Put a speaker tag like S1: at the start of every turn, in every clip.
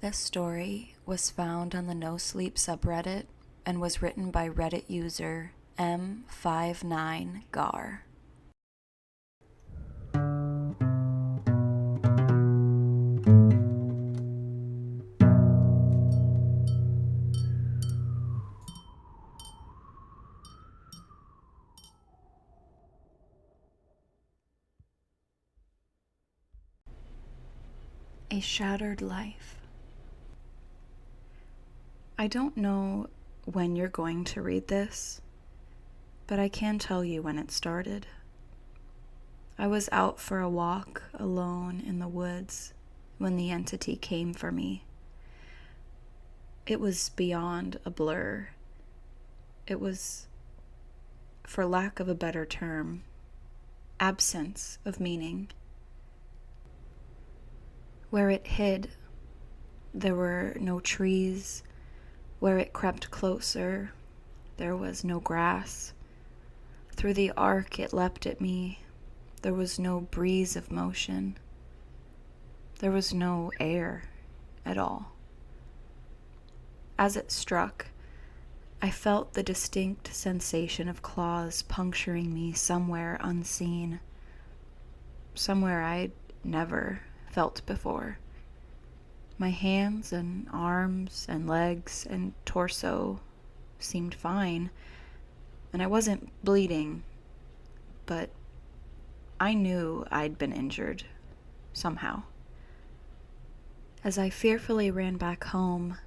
S1: This story was found on the nosleep subreddit and was written by Reddit user M59gar. A shattered life. I don't know when you're going to read this, but I can tell you when it started. I was out for a walk alone in the woods when the entity came for me. It was beyond a blur. It was, for lack of a better term, absence of meaning. Where it hid, there were no trees. Where it crept closer, there was no grass. Through the arc it leapt at me, there was no breeze of motion. There was no air at all. As it struck, I felt the distinct sensation of claws puncturing me somewhere unseen, somewhere I'd never felt before. My hands and arms and legs and torso seemed fine, and I wasn't bleeding, but I knew I'd been injured somehow. As I fearfully ran back home,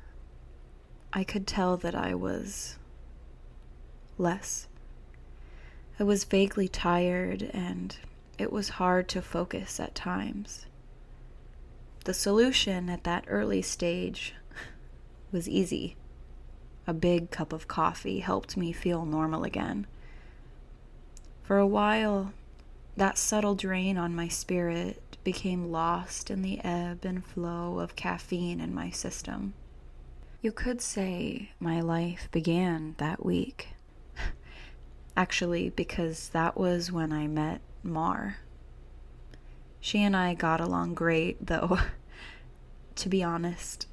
S1: I could tell that I was less. I was vaguely tired, and it was hard to focus at times. The solution at that early stage was easy. A big cup of coffee helped me feel normal again. For a while, that subtle drain on my spirit became lost in the ebb and flow of caffeine in my system. You could say my life began that week. Actually, because that was when I met Mar. She and I got along great, though, to be honest,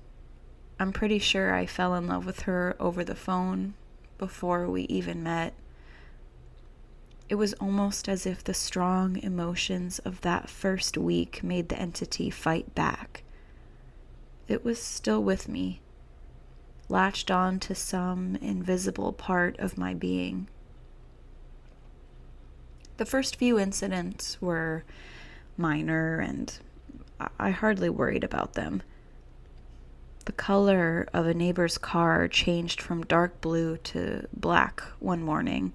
S1: I'm pretty sure I fell in love with her over the phone before we even met. It was almost as if the strong emotions of that first week made the entity fight back. It was still with me, latched on to some invisible part of my being. The first few incidents were minor, and I hardly worried about them. The color of a neighbor's car changed from dark blue to black one morning,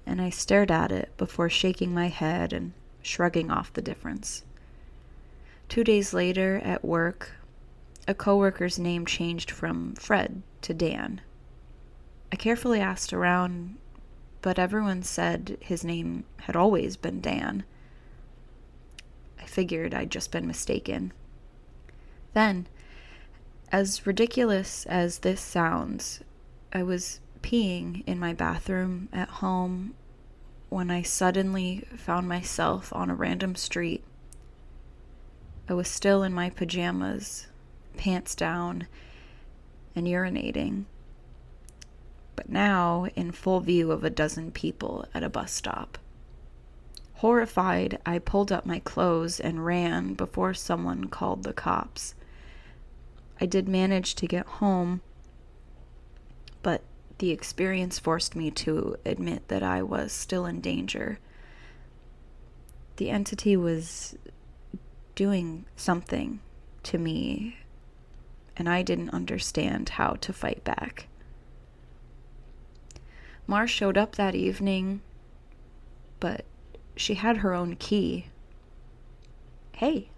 S1: and I stared at it before shaking my head and shrugging off the difference. 2 days later, at work, a coworker's name changed from Fred to Dan. I carefully asked around, but everyone said his name had always been Dan. I figured I'd just been mistaken. Then, as ridiculous as this sounds, I was peeing in my bathroom at home when I suddenly found myself on a random street. I was still in my pajamas, pants down, and urinating, but now in full view of a dozen people at a bus stop. Horrified, I pulled up my clothes and ran before someone called the cops. I did manage to get home, but the experience forced me to admit that I was still in danger. The entity was doing something to me, and I didn't understand how to fight back. Mar showed up that evening, but she had her own key. "Hey,"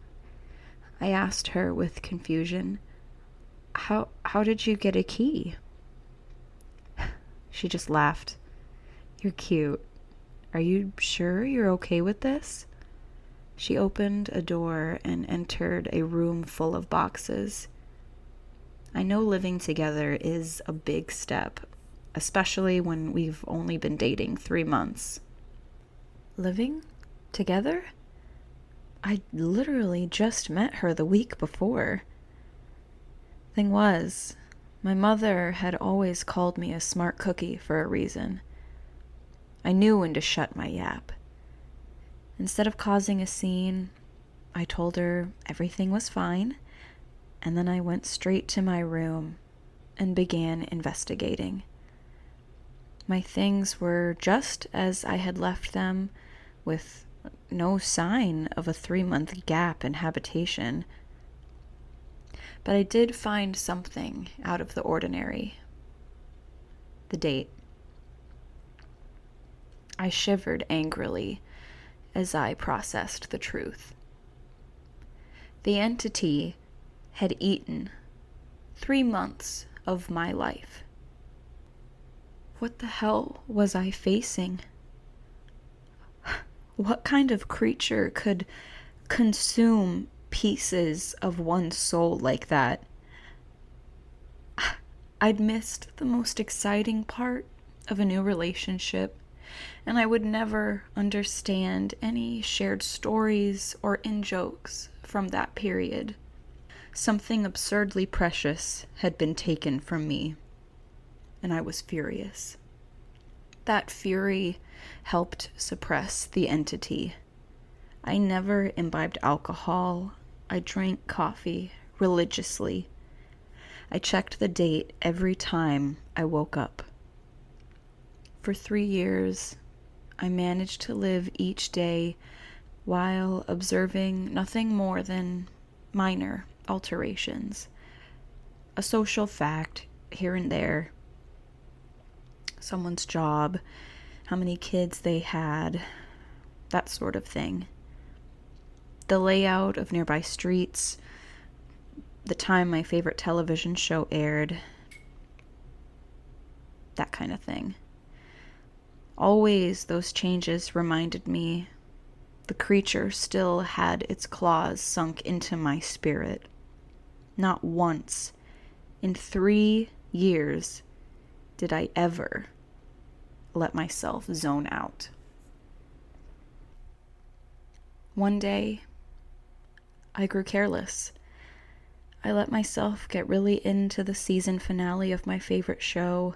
S1: I asked her with confusion. How did you get a key?" She just laughed. "You're cute. Are you sure you're okay with this?" She opened a door and entered a room full of boxes. I know living together is a big step, especially when we've only been dating 3 months. Living together? I literally just met her the week before. Thing was, my mother had always called me a smart cookie for a reason. I knew when to shut my yap. Instead of causing a scene, I told her everything was fine, and then I went straight to my room and began investigating. My things were just as I had left them, with no sign of a 3-month gap in habitation. But I did find something out of the ordinary. The date. I shivered angrily as I processed the truth. The entity had eaten 3 months of my life. What the hell was I facing? What kind of creature could consume pieces of one's soul like that? I'd missed the most exciting part of a new relationship, and I would never understand any shared stories or in-jokes from that period. Something absurdly precious had been taken from me, and I was furious. That fury helped suppress the entity. I never imbibed alcohol. I drank coffee religiously. I checked the date every time I woke up. For 3 years, I managed to live each day while observing nothing more than minor alterations. A social fact here and there. Someone's job, how many kids they had, that sort of thing. The layout of nearby streets, the time my favorite television show aired, that kind of thing. Always those changes reminded me the creature still had its claws sunk into my spirit. Not once in 3 years did I ever let myself zone out. One day, I grew careless. I let myself get really into the season finale of my favorite show.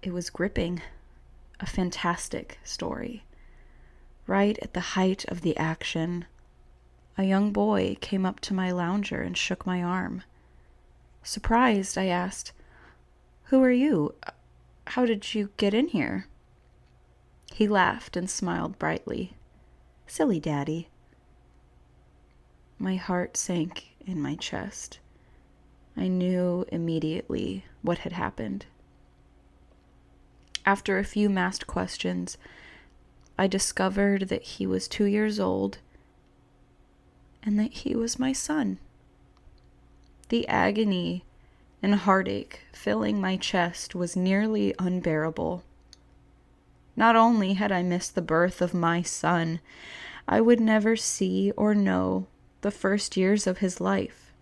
S1: It was gripping, a fantastic story. Right at the height of the action, a young boy came up to my lounger and shook my arm. Surprised, I asked, "Who are you? How did you get in here?" He laughed and smiled brightly. "Silly Daddy." My heart sank in my chest. I knew immediately what had happened. After a few masked questions, I discovered that he was 2 years old and that he was my son. The agony and heartache filling my chest was nearly unbearable. Not only had I missed the birth of my son, I would never see or know the first years of his life.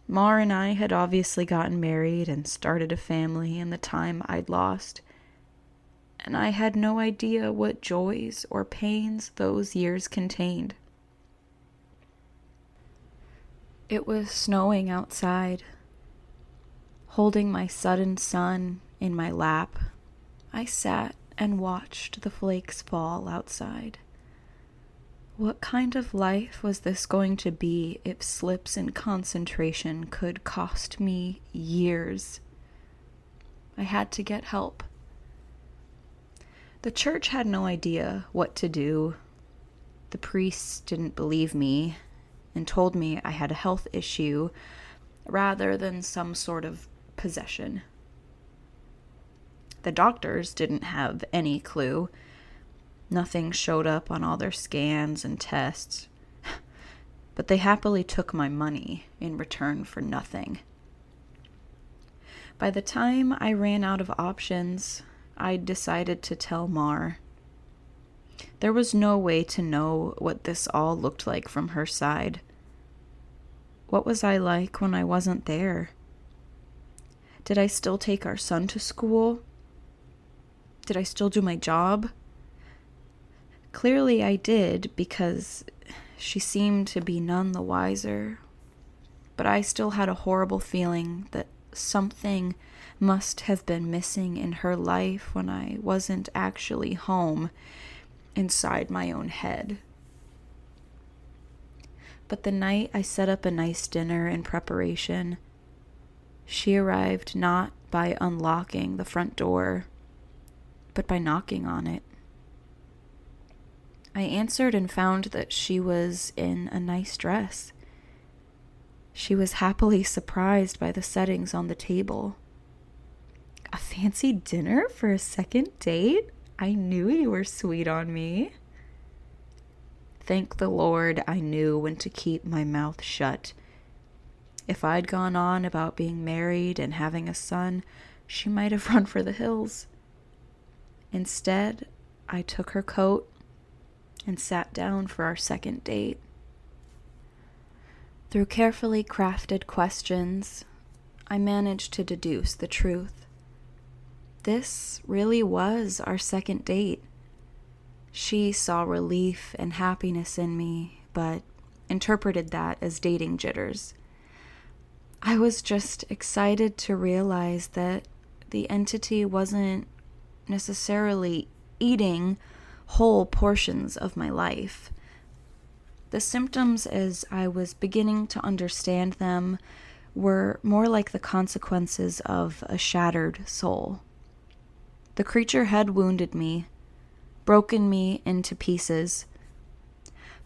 S1: Mar and I had obviously gotten married and started a family in the time I'd lost, and I had no idea what joys or pains those years contained. It was snowing outside. Holding my sudden son in my lap, I sat and watched the flakes fall outside. What kind of life was this going to be if slips in concentration could cost me years? I had to get help. The church had no idea what to do. The priests didn't believe me and told me I had a health issue rather than some sort of possession. The doctors didn't have any clue. Nothing showed up on all their scans and tests, but they happily took my money in return for nothing. By the time I ran out of options, I decided to tell Mar. There was no way to know what this all looked like from her side. What was I like when I wasn't there? Did I still take our son to school? Did I still do my job? Clearly I did, because she seemed to be none the wiser. but I still had a horrible feeling that something must have been missing in her life when I wasn't actually home inside my own head. But the night I set up a nice dinner in preparation, she arrived not by unlocking the front door, but by knocking on it. I answered and found that she was in a nice dress. She was happily surprised by the settings on the table. A fancy dinner for a second date? I knew you were sweet on me. Thank the Lord I knew when to keep my mouth shut. If I'd gone on about being married and having a son, she might have run for the hills. Instead, I took her coat and sat down for our second date. Through carefully crafted questions, I managed to deduce the truth. This really was our second date. She saw relief and happiness in me, but interpreted that as dating jitters. I was just excited to realize that the entity wasn't necessarily eating whole portions of my life. The symptoms, as I was beginning to understand them, were more like the consequences of a shattered soul. The creature had wounded me, broken me into pieces.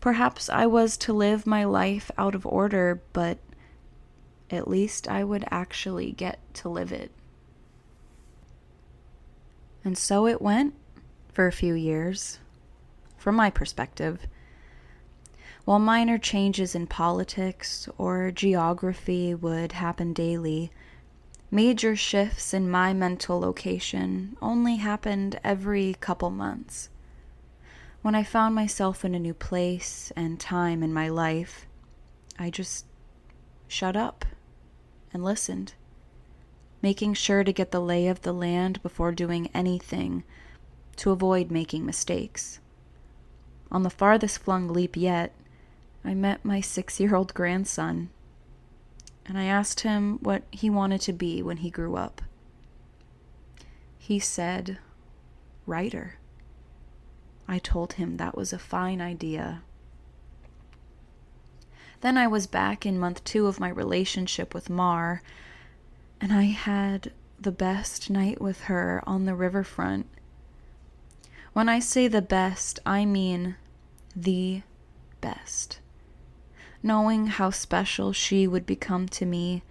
S1: Perhaps I was to live my life out of order, but at least I would actually get to live it. And so it went for a few years, from my perspective. While minor changes in politics or geography would happen daily, major shifts in my mental location only happened every couple months. When I found myself in a new place and time in my life, I just shut up and listened, making sure to get the lay of the land before doing anything to avoid making mistakes. On the farthest flung leap yet, I met my 6-year-old grandson, and I asked him what he wanted to be when he grew up. He said, writer. I told him that was a fine idea. Then I was back in month 2 of my relationship with Mar, and I had the best night with her on the riverfront. When I say the best, I mean the best. Knowing how special she would become to me,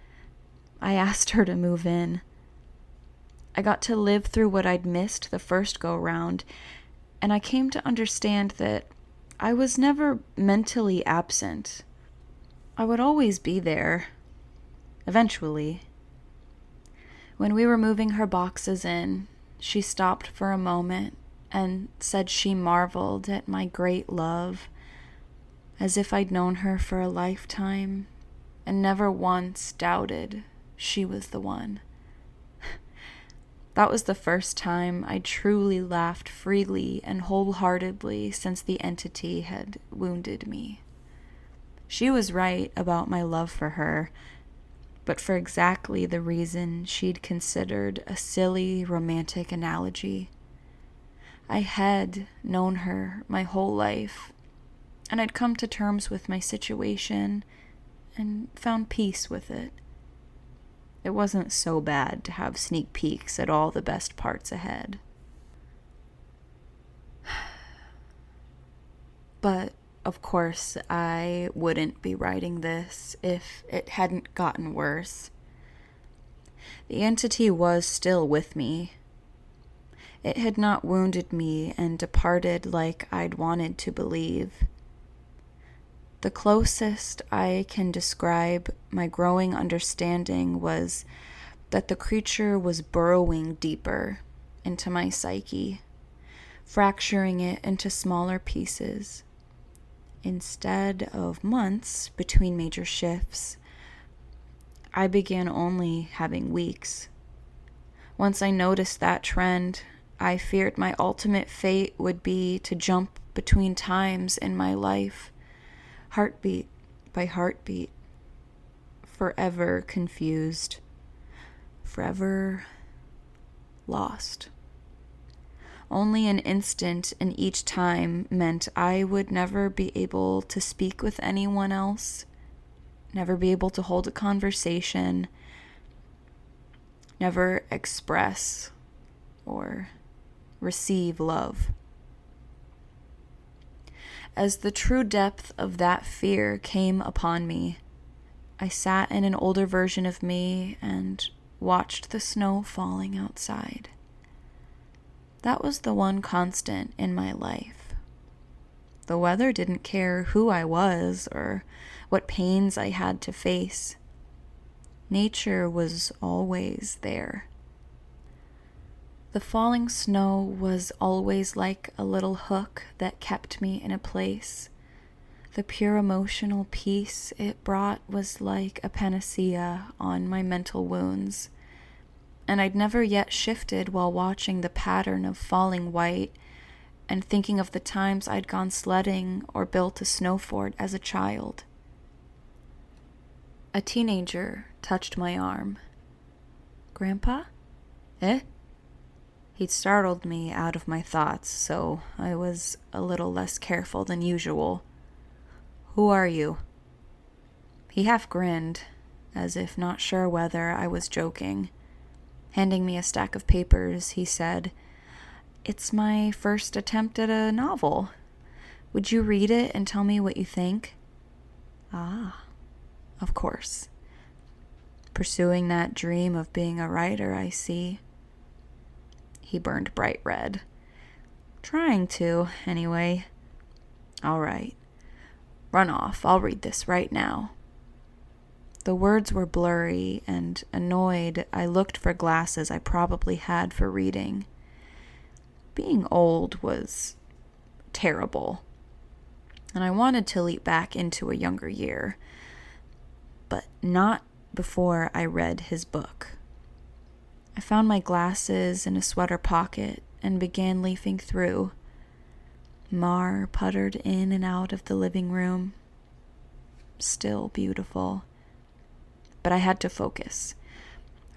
S1: I asked her to move in. I got to live through what I'd missed the first go-round, and I came to understand that I was never mentally absent. I would always be there, eventually. When we were moving her boxes in, she stopped for a moment and said she marveled at my great love, as if I'd known her for a lifetime and never once doubted she was the one. That was the first time I truly laughed freely and wholeheartedly since the entity had wounded me. She was right about my love for her, but for exactly the reason she'd considered a silly romantic analogy. I had known her my whole life, and I'd come to terms with my situation and found peace with it. It wasn't so bad to have sneak peeks at all the best parts ahead. But, of course, I wouldn't be writing this if it hadn't gotten worse. The entity was still with me. It had not wounded me and departed like I'd wanted to believe. The closest I can describe my growing understanding was that the creature was burrowing deeper into my psyche, fracturing it into smaller pieces. Instead of months between major shifts, I began only having weeks. Once I noticed that trend, I feared my ultimate fate would be to jump between times in my life, heartbeat by heartbeat, forever confused, forever lost. Only an instant in each time meant I would never be able to speak with anyone else, never be able to hold a conversation, never express or receive love. As the true depth of that fear came upon me, I sat in an older version of me and watched the snow falling outside. That was the one constant in my life. The weather didn't care who I was or what pains I had to face. Nature was always there. The falling snow was always like a little hook that kept me in a place. The pure emotional peace it brought was like a panacea on my mental wounds. And I'd never yet shifted while watching the pattern of falling white and thinking of the times I'd gone sledding or built a snow fort as a child. A teenager touched my arm. "Grandpa?" "Eh?" He'd startled me out of my thoughts, so I was a little less careful than usual. "Who are you?" He half grinned, as if not sure whether I was joking. Handing me a stack of papers, he said, "It's my first attempt at a novel. Would you read it and tell me what you think?" "Ah, of course. Pursuing that dream of being a writer, I see." He burned bright red. "Trying to, anyway." "All right. Run off. I'll read this right now." The words were blurry, and annoyed, I looked for glasses I probably had for reading. Being old was terrible, and I wanted to leap back into a younger year, but not before I read his book. I found my glasses in a sweater pocket and began leafing through. Mar puttered in and out of the living room. Still beautiful. But I had to focus.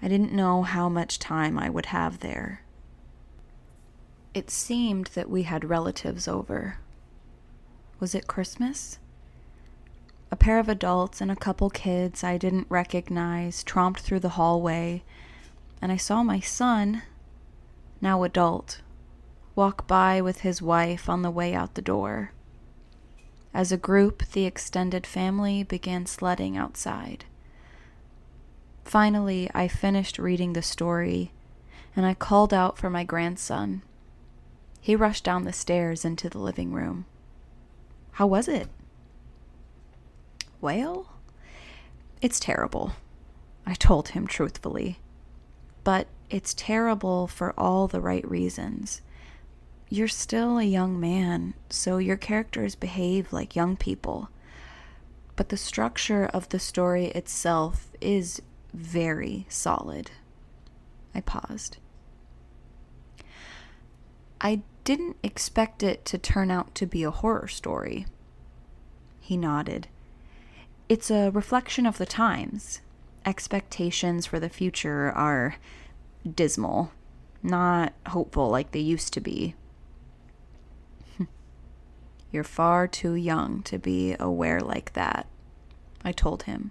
S1: I didn't know how much time I would have there. It seemed that we had relatives over. Was it Christmas? A pair of adults and a couple kids I didn't recognize tromped through the hallway, and I saw my son, now adult, walk by with his wife on the way out the door. As a group, the extended family began sledding outside. Finally, I finished reading the story, and I called out for my grandson. He rushed down the stairs into the living room. "How was it?" "Well, it's terrible," I told him truthfully. "But it's terrible for all the right reasons. You're still a young man, so your characters behave like young people. But the structure of the story itself is very solid." I paused. "I didn't expect it to turn out to be a horror story." He nodded. "It's a reflection of the times. Expectations for the future are dismal, not hopeful like they used to be." "You're far too young to be aware like that," I told him.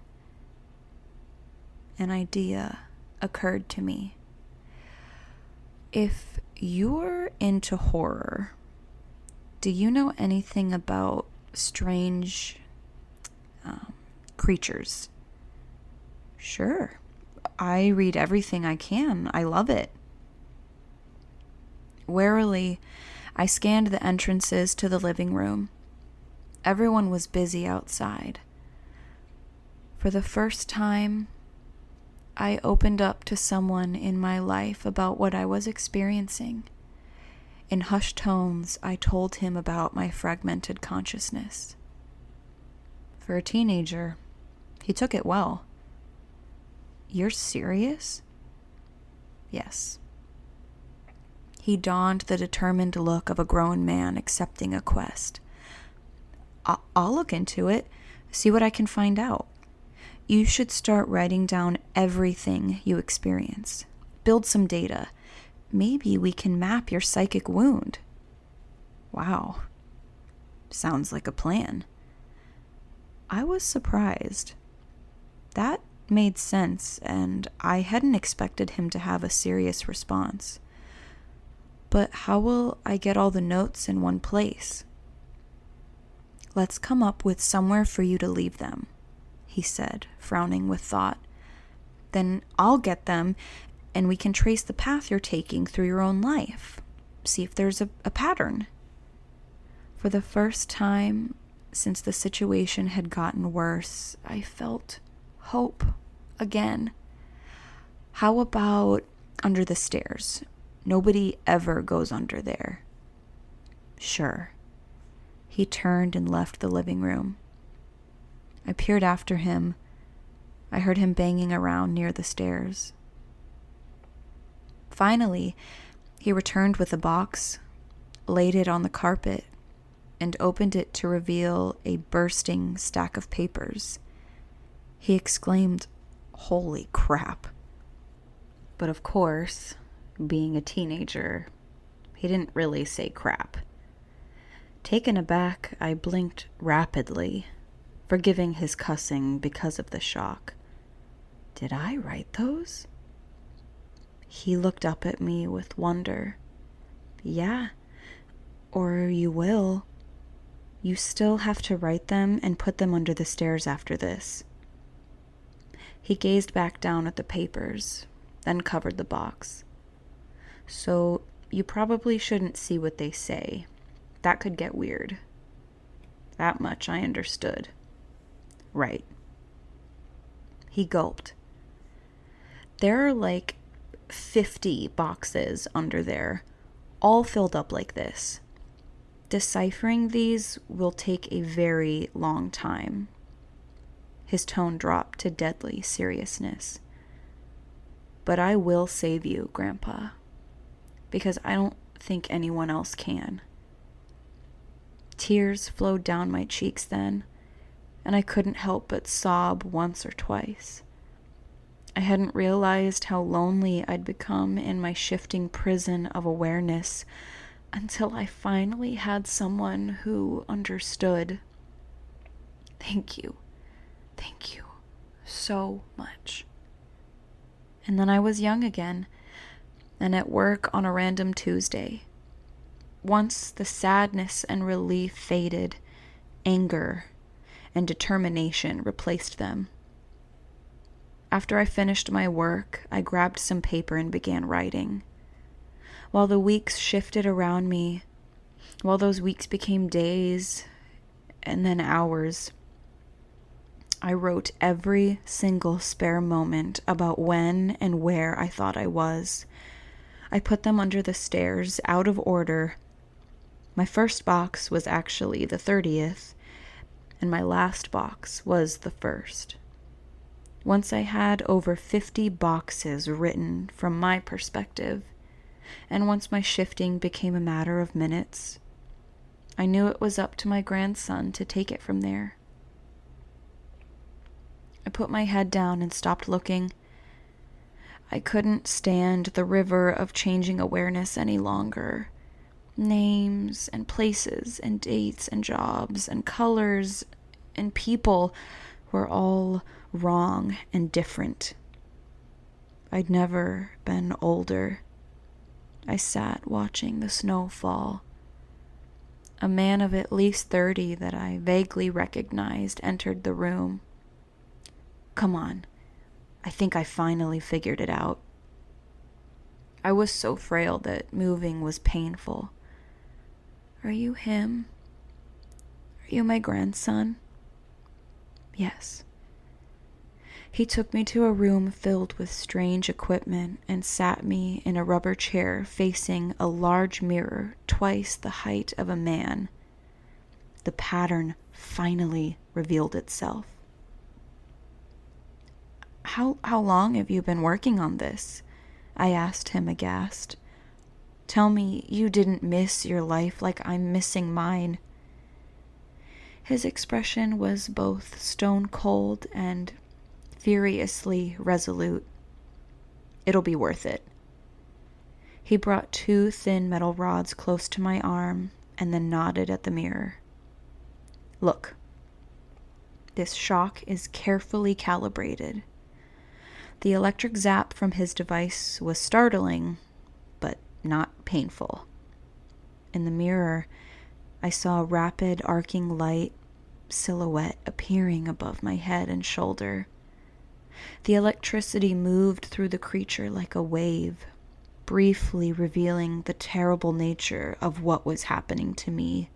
S1: An idea occurred to me. If you're into horror, do you know anything about strange creatures? "Sure. I read everything I can. I love it." Warily, I scanned the entrances to the living room. Everyone was busy outside. For the first time, I opened up to someone in my life about what I was experiencing. In hushed tones, I told him about my fragmented consciousness. For a teenager, he took it well. "You're serious?" "Yes." He donned the determined look of a grown man accepting a quest. I'll look into it, see what I can find out. You should start writing down everything you experience. Build some data. Maybe we can map your psychic wound." Wow. Sounds like a plan. I was surprised. That made sense, and I hadn't expected him to have a serious response. But how will I get all the notes in one place? "Let's come up with somewhere for you to leave them," he said, frowning with thought. "Then I'll get them, and we can trace the path you're taking through your own life. See if there's a pattern." For the first time since the situation had gotten worse, I felt hope again. "How about under the stairs? Nobody ever goes under there." "Sure." He turned and left the living room. I peered after him. I heard him banging around near the stairs. Finally, he returned with a box, laid it on the carpet, and opened it to reveal a bursting stack of papers. He exclaimed, "Holy crap." But of course, being a teenager, he didn't really say crap. Taken aback, I blinked rapidly, forgiving his cussing because of the shock. Did I write those? He looked up at me with wonder. "Yeah, or you will. You still have to write them and put them under the stairs after this." He gazed back down at the papers, then covered the box. "So you probably shouldn't see what they say. That could get weird." That much I understood. "Right." He gulped. "There are like 50 boxes under there, all filled up like this. Deciphering these will take a very long time." His tone dropped to deadly seriousness. "But I will save you, Grandpa, because I don't think anyone else can." Tears flowed down my cheeks then, and I couldn't help but sob once or twice. I hadn't realized how lonely I'd become in my shifting prison of awareness until I finally had someone who understood. Thank you so much. And then I was young again, and at work on a random Tuesday. Once the sadness and relief faded, anger and determination replaced them. After I finished my work, I grabbed some paper and began writing. While the weeks shifted around me, while those weeks became days and then hours, I wrote every single spare moment about when and where I thought I was. I put them under the stairs, out of order. My first box was actually the 30th, and my last box was the 1st. Once I had over 50 boxes written from my perspective, and once my shifting became a matter of minutes, I knew it was up to my grandson to take it from there. I put my head down and stopped looking. I couldn't stand the river of changing awareness any longer. Names and places and dates and jobs and colors and people were all wrong and different. I'd never been older. I sat watching the snow fall. A man of at least 30 that I vaguely recognized entered the room. "Come on, I think I finally figured it out." I was so frail that moving was painful. "Are you him? Are you my grandson?" "Yes." He took me to a room filled with strange equipment and sat me in a rubber chair facing a large mirror twice the height of a man. The pattern finally revealed itself. How long have you been working on this?" I asked him aghast. "Tell me you didn't miss your life like I'm missing mine." His expression was both stone cold and furiously resolute. "It'll be worth it." He brought 2 thin metal rods close to my arm and then nodded at the mirror. "Look, this shock is carefully calibrated." The electric zap from his device was startling, but not painful. In the mirror, I saw a rapid arcing light silhouette appearing above my head and shoulder. The electricity moved through the creature like a wave, briefly revealing the terrible nature of what was happening to me.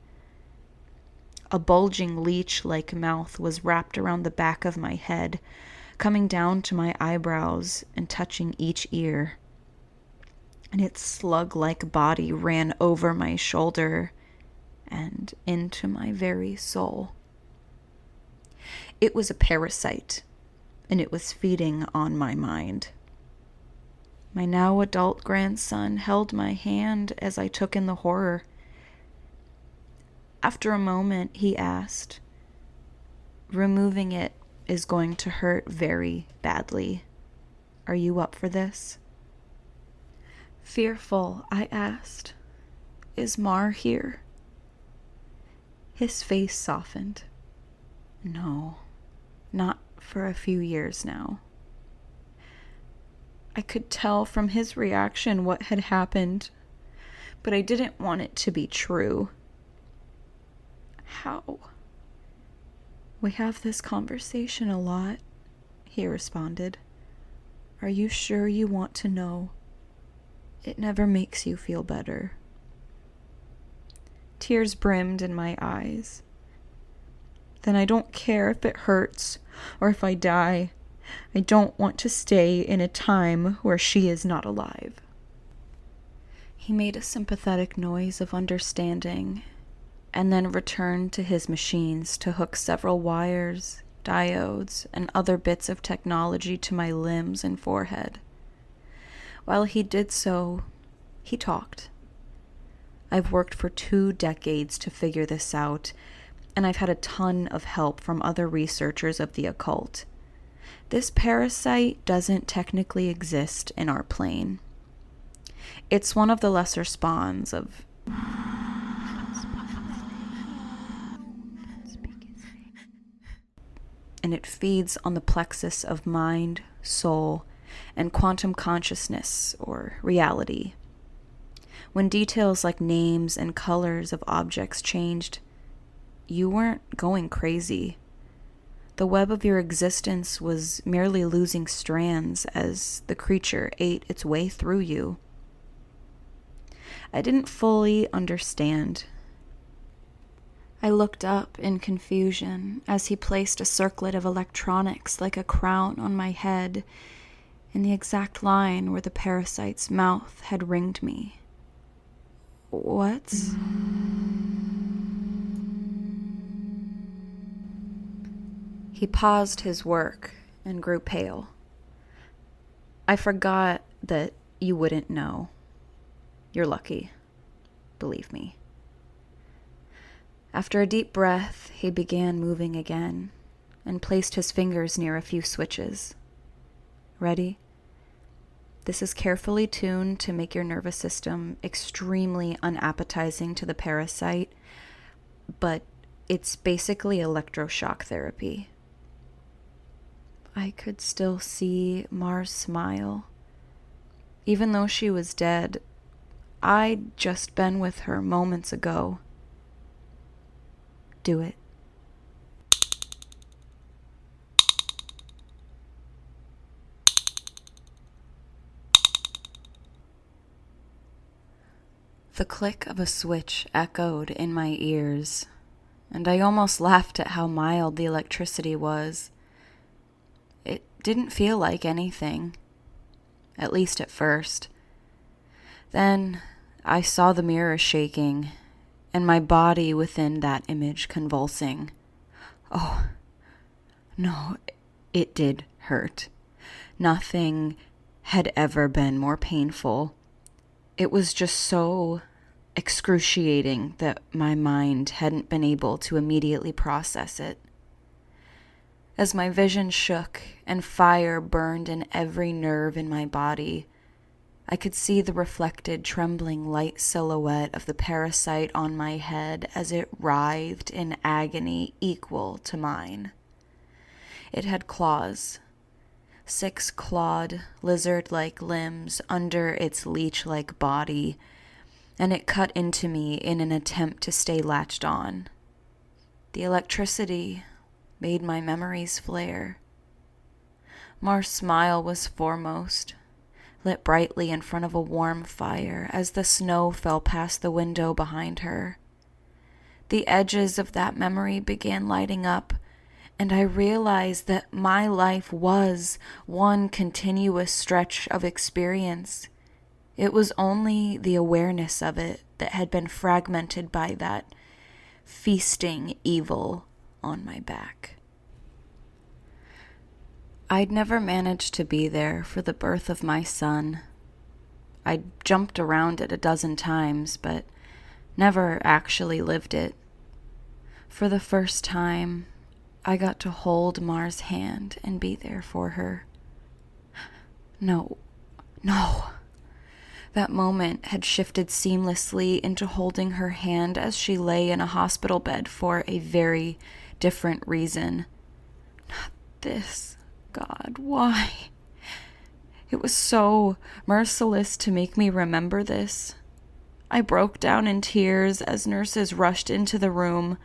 S1: A bulging leech-like mouth was wrapped around the back of my head, coming down to my eyebrows and touching each ear. And its slug-like body ran over my shoulder and into my very soul. It was a parasite, and it was feeding on my mind. My now adult grandson held my hand as I took in the horror. After a moment, he asked, "Removing it is going to hurt very badly. Are you up for this?" Fearful, I asked, "Is Mar here?" His face softened. "No, not for a few years now." I could tell from his reaction what had happened, but I didn't want it to be true. "How?" "We have this conversation a lot," he responded. "Are you sure you want to know? It never makes you feel better." Tears brimmed in my eyes. "Then I don't care if it hurts or if I die. I don't want to stay in a time where she is not alive." He made a sympathetic noise of understanding and then returned to his machines to hook several wires, diodes, and other bits of technology to my limbs and forehead. While he did so, he talked. "I've worked for 2 decades to figure this out, and I've had a ton of help from other researchers of the occult. This parasite doesn't technically exist in our plane. It's one of the lesser spawns of..." "and it feeds on the plexus of mind, soul, and quantum consciousness, or reality. When details like names and colors of objects changed, you weren't going crazy. The web of your existence was merely losing strands as the creature ate its way through you." I didn't fully understand. I looked up in confusion as he placed a circlet of electronics like a crown on my head in the exact line where the parasite's mouth had ringed me. "What?" He paused his work and grew pale. "I forgot that you wouldn't know. You're lucky. Believe me." After a deep breath, he began moving again and placed his fingers near a few switches. "Ready? This is carefully tuned to make your nervous system extremely unappetizing to the parasite, but it's basically electroshock therapy." I could still see Mar's smile. Even though she was dead, I'd just been with her moments ago. "Do it." The click of a switch echoed in my ears, and I almost laughed at how mild the electricity was. It didn't feel like anything, at least at first. Then I saw the mirror shaking, and my body within that image convulsing. Oh, no, it did hurt. Nothing had ever been more painful. It was just so excruciating that my mind hadn't been able to immediately process it. As my vision shook and fire burned in every nerve in my body, I could see the reflected, trembling light silhouette of the parasite on my head as it writhed in agony equal to mine. It had claws, 6 clawed, lizard-like limbs under its leech-like body, and it cut into me in an attempt to stay latched on. The electricity made my memories flare. Mar's smile was foremost, lit brightly in front of a warm fire as the snow fell past the window behind her. The edges of that memory began lighting up, and I realized that my life was one continuous stretch of experience. It was only the awareness of it that had been fragmented by that feasting evil on my back. I'd never managed to be there for the birth of my son. I'd jumped around it a dozen times, but never actually lived it. For the first time, I got to hold Mar's hand and be there for her. No. That moment had shifted seamlessly into holding her hand as she lay in a hospital bed for a very different reason. Not this. God, why? It was so merciless to make me remember this. I broke down in tears as nurses rushed into the room.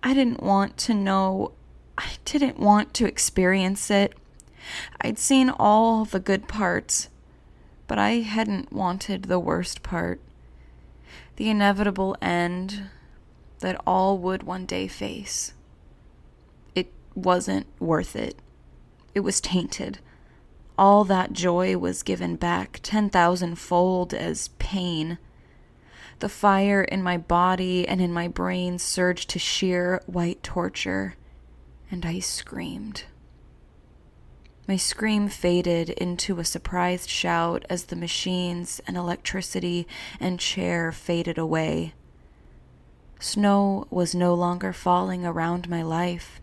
S1: I didn't want to know. I didn't want to experience it. I'd seen all the good parts, but I hadn't wanted the worst part. The inevitable end that all would one day face. It wasn't worth it. It was tainted. All that joy was given back 10,000-fold as pain. The fire in my body and in my brain surged to sheer white torture, and I screamed. My scream faded into a surprised shout as the machines and electricity and chair faded away. Snow was no longer falling around my life.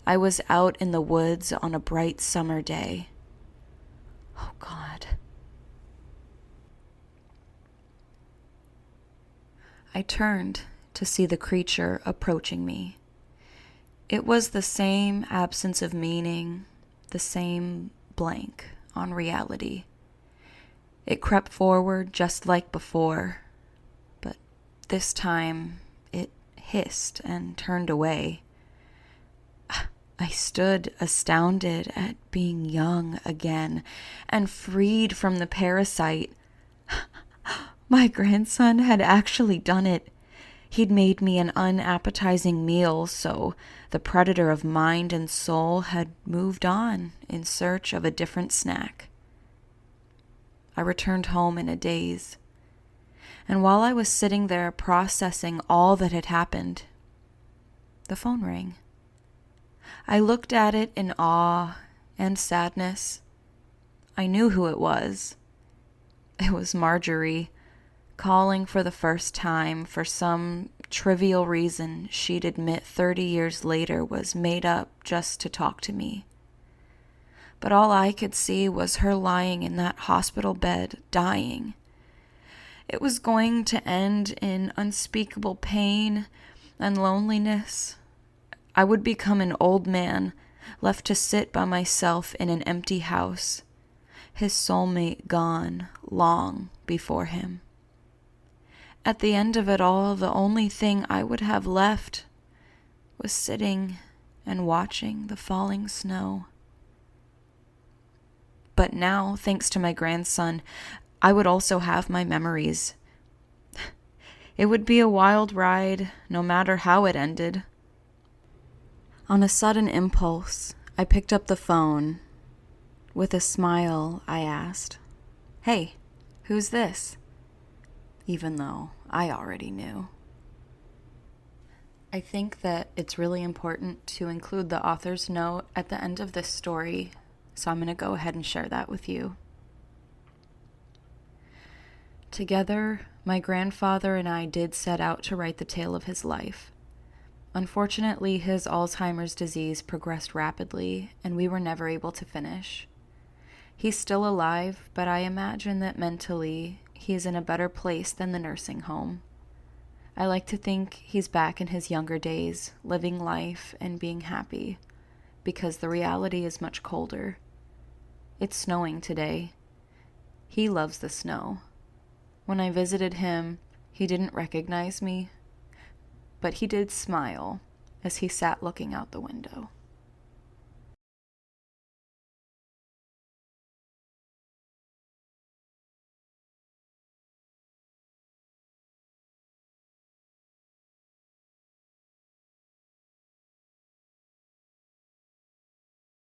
S1: I was out in the woods on a bright summer day. Oh, God. I turned to see the creature approaching me. It was the same absence of meaning, the same blank on reality. It crept forward just like before, but this time it hissed and turned away. I stood astounded at being young again and freed from the parasite. My grandson had actually done it. He'd made me an unappetizing meal, so the predator of mind and soul had moved on in search of a different snack. I returned home in a daze, and while I was sitting there processing all that had happened, the phone rang. I looked at it in awe and sadness. I knew who it was. It was Marjorie, calling for the first time for some trivial reason she'd admit 30 years later was made up just to talk to me. But all I could see was her lying in that hospital bed, dying. It was going to end in unspeakable pain and loneliness. I would become an old man, left to sit by myself in an empty house, his soulmate gone long before him. At the end of it all, the only thing I would have left was sitting and watching the falling snow. But now, thanks to my grandson, I would also have my memories. It would be a wild ride, no matter how it ended. On a sudden impulse, I picked up the phone. With a smile, I asked, "Hey, who's this?" Even though I already knew. I think that it's really important to include the author's note at the end of this story, so I'm going to go ahead and share that with you. Together, my grandfather and I did set out to write the tale of his life. Unfortunately, his Alzheimer's disease progressed rapidly, and we were never able to finish. He's still alive, but I imagine that mentally he is in a better place than the nursing home. I like to think he's back in his younger days, living life and being happy, because the reality is much colder. It's snowing today. He loves the snow. When I visited him, he didn't recognize me, but he did smile as he sat looking out the window.